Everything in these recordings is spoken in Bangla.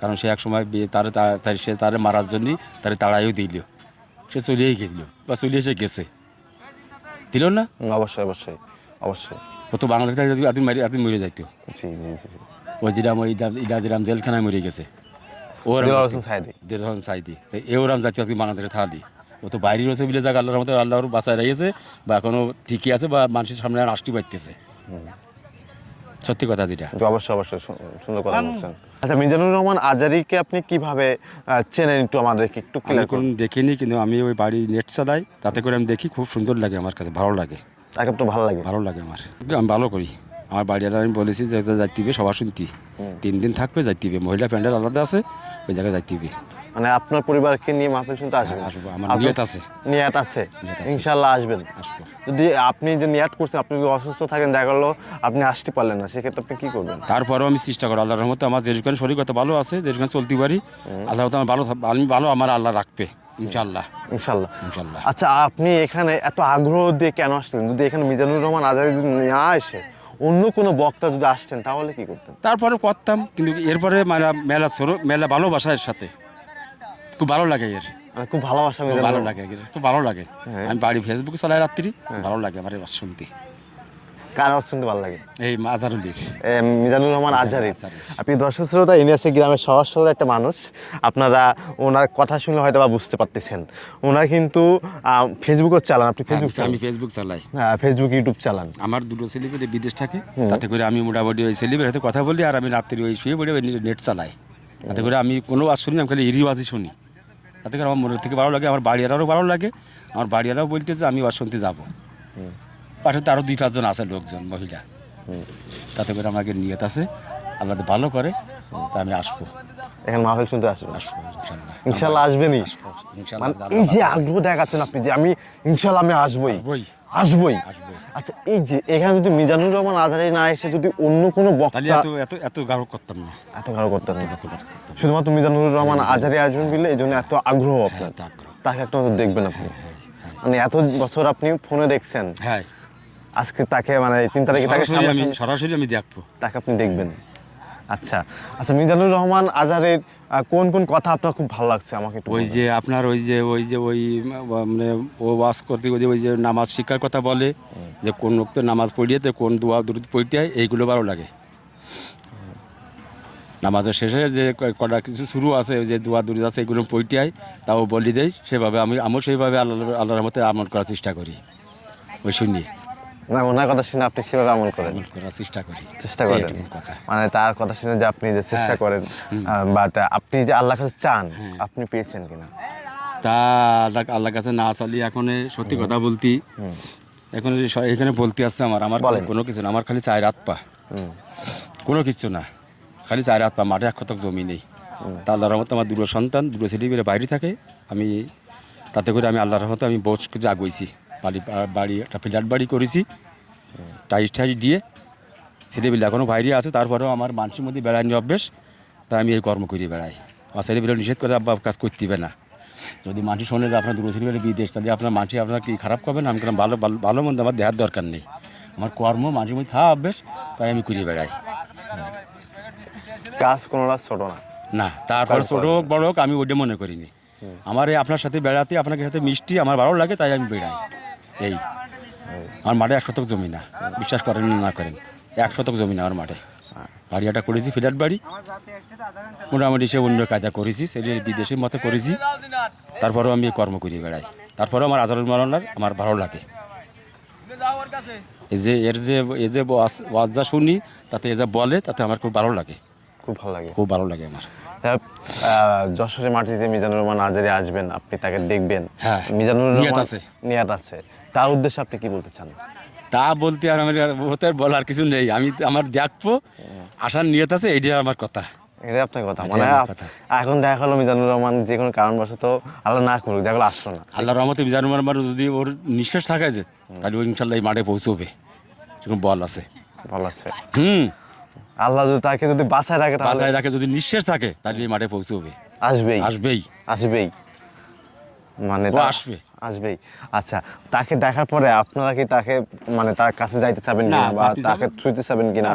কারণ সে এক সময় সে তারে মারার জন্যই তারে তাড়াইও দিল, সে চলিয়েই গেছিল বা চলিয়ে এসে গেছে, দিল না? অবশ্যই অবশ্যই অবশ্যই। ও তো বাংলাদেশে এতদিন মরে যাইতো। জি জি জি। ওই যেরাম ইডা যেরাম জেলখানায় মরে গেছে, দেলোয়ার হোসেন সাঈদী। দেলোয়ার হোসেন সাঈদী, ওরাম জাতীয় আজকে বাংলাদেশে থালি। ও তো বাইরে রয়েছে বলে যাক আল্লাহর মতো আল্লাহর বাঁচায় রয়েছে বা এখনও ঠিকই আছে বা মানুষের সামনে আর আসতে পারতেছে, সত্যি কথা যেটা। অবশ্যই অবশ্যই, সুন্দর কথা বলছেন। আচ্ছা, মিজানুর রহমান আজারীকে আপনি কিভাবে চেনেন, একটু আমাদেরকে একটু আমি ক্লিয়ার কোনো করুন। দেখিনি, কিন্তু আমি ওই বাড়ি নেট চালাই, তাতে করে আমি দেখি, খুব সুন্দর লাগে আমার কাছে, ভালো লাগে। তাকে একটু ভালো লাগে? ভালো লাগে আমার, আমি ভালো করি। আমার বাড়িওয়ালা আমি বলেছি যে যাইতে হবে, সবার শুনতি 3 দিন থাকবে, যাইতে হবে, মহিলা প্যান্ডেল আলাদা আছে, ওই জায়গায় যাইতে হবে। মানে আপনার পরিবারকে নিয়ে মাহফিল শুনতে আসবেন? আসবো, আমার নিয়ত আছে। নিয়াত আছে, নিয়ত আছে। ইনশাল্লাহ আসবেন। আসবো। যদি আপনি যে নিয়াত করছেন, আপনি যদি অসুস্থ থাকেন, দেখা গেলো আপনি আসতে পারলেন না, সেক্ষেত্রে আপনি কি করবেন? তারপরেও আমি চেষ্টা করি, আল্লাহর রহমতে আমার যেখানে শরীরগত ভালো আছে, যেখানে চলতে পারি, আল্লাহ আমার আমি ভালো, আমার আল্লাহ রাখবে ইনশাল্লাহ। ইনশাল্লাহ ইনশাল্লাহ। আচ্ছা, আপনি এখানে এত আগ্রহ দিয়ে কেন আসছেন? যদি এখানে মিজানুর রহমান আজারী যদি না আসে, অন্য কোনো বক্তা যদি আসতেন, তাহলে কি করতেন? তারপরে করতাম, কিন্তু এরপরে মেলা ভালোবাসার সাথে খুব ভালো লাগে, মানে খুব ভালোবাসা, খুব ভালো লাগে, খুব ভালো লাগে। আমি বাড়ি ফেসবুকে চালাই রাত্রি, ভালো লাগে আমার এবার শুনতে। কার আওয়াজ শুনতে ভালো লাগে? এই আজহারুলির, মিজানুর রহমান আজারী। আজহারী। আপনি দর্শক শ্রোতা, ইনি আছে গ্রামের সহজ সরল একটা মানুষ। আপনারা ওনার কথা শুনলে হয়তো বা বুঝতে পারতেছেন, ওনার কিন্তু ফেসবুকও চালান। আপনি ফেসবুক আমি ফেসবুক চালাই, ফেসবুক ইউটিউব চালান। আমার 2 ছেলেমেয়ে বিদেশ থাকে, তাতে করে আমি মোটামুটি ওই ছেলেমেয়ের সাথে কথা বলি, আর আমি রাত্রি ওই শুয়ে পড়ে ওই নেট চালাই। তাতে করে আমি কোনো ওয়াজ শুনি, আমি খালি এরিওয়াজই শুনি। তাতে করে আমার মনের থেকে ভালো লাগে, আমার বাড়িয়ারাও ভালো লাগে। আমার বাড়িয়ারাও বলতেছে আমি ওয়াজ শুনতে যাবো। পাশে তো আরও 2-5 জন আছে লোকজন, মহিলা। তাতে করে আমাকে নিয়ত আছে, আল্লাহ ভালো করে, তা আমি আসবো। এখানে মাহফিল শুনতে আসবেন? আসবো ইনশাল্লাহ। ইনশাল্লাহ আসবেনই? ইনশাল্লাহ। মানে এই যে আগ্রহ দেখাচ্ছেন আপনি, যে আমি ইনশাল্লাহ আমি আসবই আসবই। আচ্ছা, এই যে এখানে যদি মিজানুর রহমান আজারী না এসে যদি অন্য কোনো তাহলে বক্তা, এত গাঢ় করতাম না, এত ভালো করতেন না। শুধুমাত্র মিজানুর রহমান আজারী আসবেন বলে এই জন্য এত আগ্রহ আপনার, তাকে একটা নজর দেখবেন আপনি। মানে এত বছর আপনি ফোনে দেখছেন, হ্যাঁ, আজকে তাকে মানে 3 তারিখে তাকে সরাসরি আমি দেখবো, তাকে আপনি দেখবেন। আচ্ছা আচ্ছা, মিজানুর রহমান আজারীর কোন কোন কথা আপনার খুব ভালো লাগছে আমাকে একটু ওই বলবেন? যে আপনার ওই মানে ও ওয়াজ করতে ওই যে নামাজ শিক্ষার কথা বলে, যে কোন ওক্ত নামাজ পড়িয়েতে কোন দোয়া দুরুদ পড়তে হয়, এইগুলো ভালো লাগে। নামাজের শেষে যে কটা কিছু শুরু আছে, ওই যে দোয়া দুরুদ আছে, এগুলো পড়তে হয়, তাও বলি দেয়, সেভাবে আমিও সেইভাবে আল্লাহর মতে আমল করার চেষ্টা করি, ওই শুনি। না, ওনার কথা শুনে আপনি সেভাবে আমল করেন? আমল করার চেষ্টা করি, চেষ্টা করেন কথা। মানে তার কথা শুনে যে আপনি যে চেষ্টা করেন, বাট আপনি যে আল্লাহর কাছে চান, আপনি পেয়েছেন কিনা? তা আল্লাহর কাছে না চালি, এখন সত্যি কথা বলতি, এখন এখানে বলতে আসছে আমার কোনো কিছু না, আমার খালি 4 হাত পা, কোনো কিছু না, খালি 4 হাত পা, মাঠে 1 শতক জমি নেই। তা আল্লাহর রহমতে আমার 2 সন্তান, 2 ছেলেমেয়ে বাইরে থাকে, আমি তাতে করে আমি আল্লাহর রহমতে আমি বহুত কিছু আগুয়েছি। বাড়ি একটা ফ্ল্যাট বাড়ি করেছি, টাইস দিয়ে, ছেলেমেয়ে এখনও বাইরে আছে, তারপরেও আমার মানুষের মধ্যে বেড়ায়নি অভ্যেস, তাই আমি এই কর্ম করে বেড়াই। আমার ছেলেমেয়ে নিষেধ করে আব্বা কাজ করতে হবে না। যদি মানুষ শোনে যে আপনার 2 ছেলেমেয়ে বিদেশ, তাহলে আপনার মানুষ আপনার কি খারাপ করবেন? আমি কেন ভালো মন্দ আমার দেওয়ার দরকার নেই, আমার কর্ম মানুষের মধ্যে থাকা অভ্যেস, তাই আমি করে বেড়াই। কাজ কোনো রাজ ছোট না, না, তারপর ছোট হোক বড় হোক আমি ওইটা মনে করিনি। আমার এই আপনার সাথে বেড়াতে, আপনার সাথে মিষ্টি আমার ভালো লাগে, তাই আমি বেড়াই। এই আমার মাঠে 1 শতক জমি না, বিশ্বাস করেন না করেন, 1 শতক জমি না আমার মাঠে। বাড়িটা করেছি ফ্ল্যাট বাড়ি, মোটামুটি সে অন্য কায়দা করেছি, সেটি বিদেশের মতো করেছি, তারপরেও আমি কর্ম করি বেড়াই। তারপরেও আমার আজহারুল মাওলানার আমার ভালো লাগে, এই যে ওয়াজ যা শুনি, তাতে যা বলে, তাতে আমার খুব ভালো লাগে, খুব ভালো লাগে, খুব ভালো লাগে আমার। যশোরের মাটিতে মিজানুর রহমান আজারী আসবেন, আপনি তাকে দেখবেন, হ্যাঁ, মিজানুর নিয়ত রহমান আছে। নিয়াত আছে, তার উদ্দেশ্যে আপনি কি বলতে চান? তা বলতে আর আমার হতে বলার কিছু নেই, আমি আমার দেখবো, আসার নিয়ত আছে, এইটাই আমার কথা। এটাই আপনার কথা? মানে এখন দেখা হলো মিজানুর রহমান যে কোনো কারণবশত, আল্লাহ না করুক, দেখা হলো আসলো না, আল্লাহর রহমতে মিজানুর রহমান যদি ওর নিঃশ্বাস থাকে যে, তাহলে ওই ইনশাল্লাহ এই মাঠে পৌঁছবে, এরকম বল আছে। ভালো আছে। আল্লাহ যদি তাকে যদি বাঁচায় রাখে, যদি নিঃশ্বাস থাকে, তাহলে এই মাঠে পৌঁছবে, আসবেই আসবেই আসবেই, মানে ও আসবে, আসবেই। আচ্ছা, তাকে দেখার পরে আপনারা কি তাকে মানে তার কাছে যাইতে চাবেন কিনা, বা তাকে ছুঁতে চাবেন কিনা?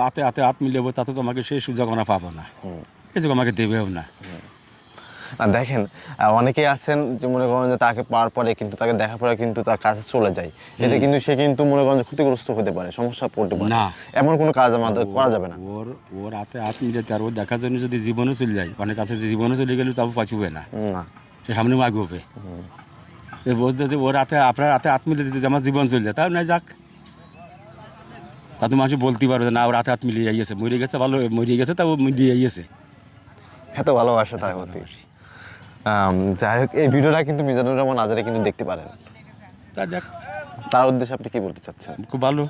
হাতে হাত মিলেবো, তাতে তোমাকে সেই সুযোগ আমরা পাবো না, কিছু আমাকে দেবেও না। আর দেখেন অনেকেই আছেন যে মনে করেন যে তাকে পাওয়ার পরে কিন্তু তাকে দেখার পরে কিন্তু তার কাছে চলে যায়, এতে কিন্তু সে কিন্তু মনে করেন যে ক্ষতিগ্রস্ত হতে পারে, সমস্যা পড়তে পারে। না, এমন কোনো কাজ আমাদের করা যাবে না। ওর হাতে হাত মিলাতে আর ওর দেখার জন্য যদি জীবনও চলে যায়, অনেক আছে যে জীবনও চলে গেলে তাও পাচিবে না, না সে সামনে মাগবে। বলতে যে ওর হাতে আপনার হাতে হাত মিলে দিতে আমার জীবন চলে যায়, তাও না যাক, তা তো মানুষ বলতে পারবে যে না ওর হাতে হাত মিলিয়ে গেছে, মরে গেছে ভালো, মরে গেছে তাও মিলিয়ে গেছে। এত ভালোবাসা তার প্রতি। যাই হোক, এই ভিডিওটা কিন্তু মিজানুর রহমান আজহারি কিন্তু দেখতে পারেন, তা দেখ, তার উদ্দেশ্যে আপনি কি বলতে চাচ্ছেন? খুব ভালো,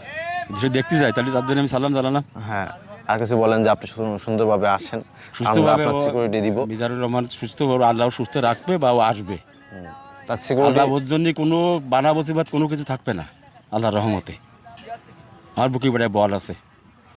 সে দেখতে যায়, তাহলে তার জন্য আমি সালাম জানালাম। হ্যাঁ, আর কিছু বলেন যে আপনি সুন্দরভাবে আসেন, আমরা সুস্থভাবে আপনার সিকিউরিটি দিব। মিজানুর রহমান সুস্থভাবে আল্লাহ সুস্থ রাখবে বা ও আসবে, তার সিকিউরিটি আল্লাহ ওর জন্য কোনো বানা বসিবাদ কোনো কিছু থাকবে না, আল্লাহর রহমতে। আমার বুকে বেড়ায় বল আছে।